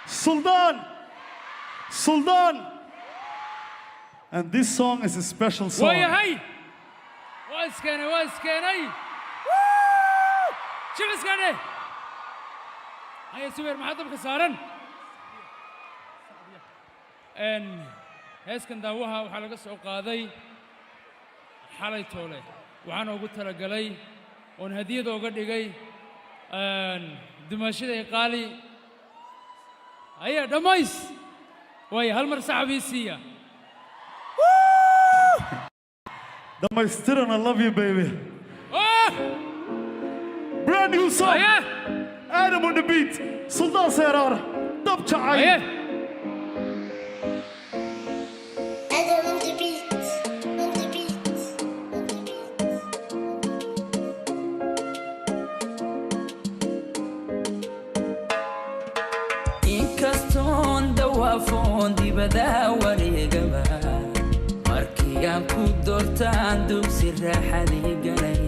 Sultan. Sultan. And this song is a special song. ويا هي واسكني واسكني شو اسكني هيا سوير محطة بخسارن ان هيسكن داوها وحلقة سوق هذي حالي تولي وعنا وقلت له قلي ونهديه دو قد جاي ان دمشق قالي هيا دمايس ويا هالمرسع بيسيا My student, I love you, baby. Oh! Brand new song. Yeah. Adam on the beat. Sultan Serar. Dub Chai. Yeah. Adam on the beat. On the beat. On the beat. Inkaston dawaafon dibada wareegaba markiyaan ku doortaan dugsi raaxadii galay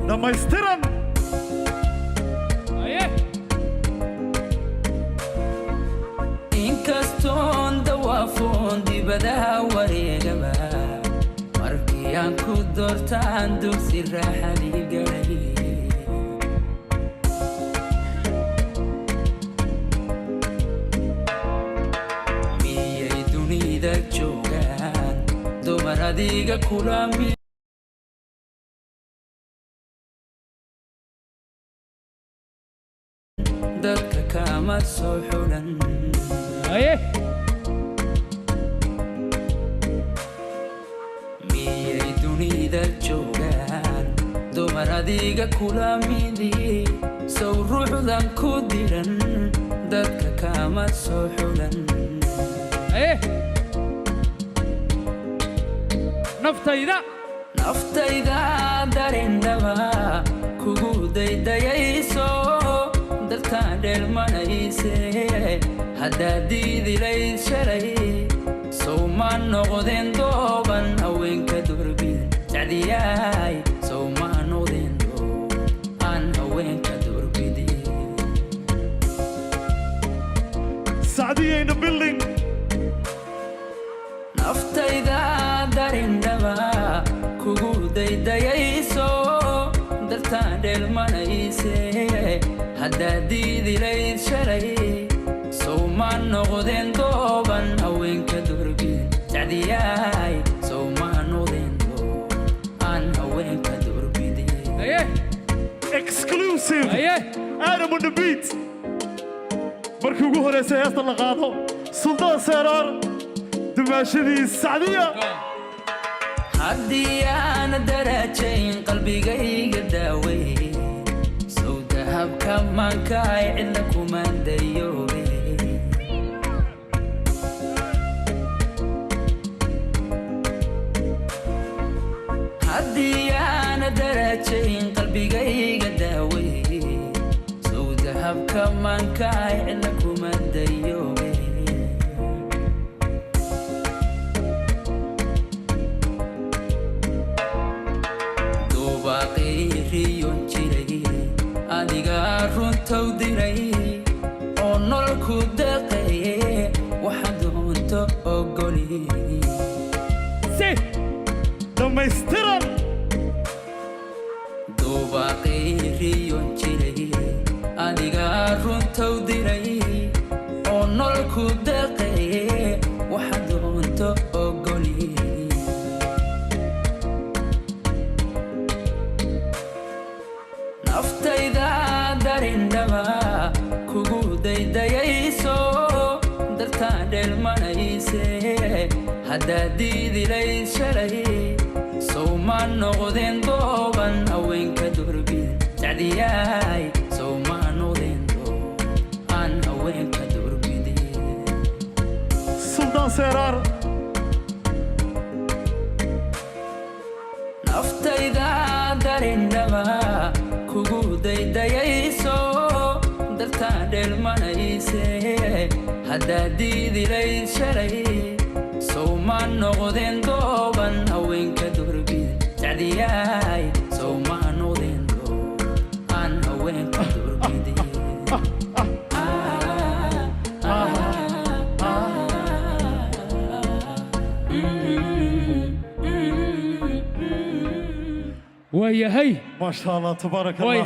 Dhamaystiran. Yeah. Inkaston dawaafon dibada wareegaba markiyaan ku doortaan dugsi raaxadii galay miyay dunida joogaan dumar adiga kula mid dadka kama soo xulan Yeah. miyay dunida joogaan dumar adiga kula midi sow ruuxdan ku diran dadka kama soo xulan Yeah. نفتيدا naftayda darindhaba kugu daydayayso dalkaan dheelmanayse haddaad diidilayd shalay sow ma noqdeen dooban haweenka durbid sacdiyaay sow ma noqdeen doob aan haweenka durbidi Sadia in the building. naftayda darindhaba kugu daydayayso daltaan dheelmanayse haddaad diidilayd shalay sow ma noqdeen dooban haweenka durbid sacdiyaay sow ma noqdeen doob aan haweenka durbidi Yeah. Exclusive. Yeah. Adam on the beat. Markii ugu horeysay heesta la qaado. Sultan Serar. Dumashadii Sadia. haddii aan darajayn qalbigayga daawey sow dahabka maankaay cidna kumaan dayoobe haddii aan darajayn qalbigayga daawey sow dahabka maankaay cidna kumaan dayoobe dubaaqiriyon jiray adiga runtow diray oo nololku deeqaye waxa doonto ogoli See. Dhamaystiran. dubaaqiriyon jiray adiga runtow diray oo nololku deeqaye waxa doonto ogoli naftayda darindhaba kugu daydayayso dalkaan dheelmanayse haddaad diidilayd shalay sow ma noqdeen dooban haweenka durbid sacdiyaay sow ma noqdeen doob aan haweenka durbidi Sultan Serar. naftayda darindhaba kugu daydayayso dalkaan dheelmanayse haddaad diidilayd shalay sow ma noqdeen dooban haweenka durbid sacdiyaay sow ma noqdeen doob aan haweenka durbidi ويا هي ما شاء الله تبارك الله ويا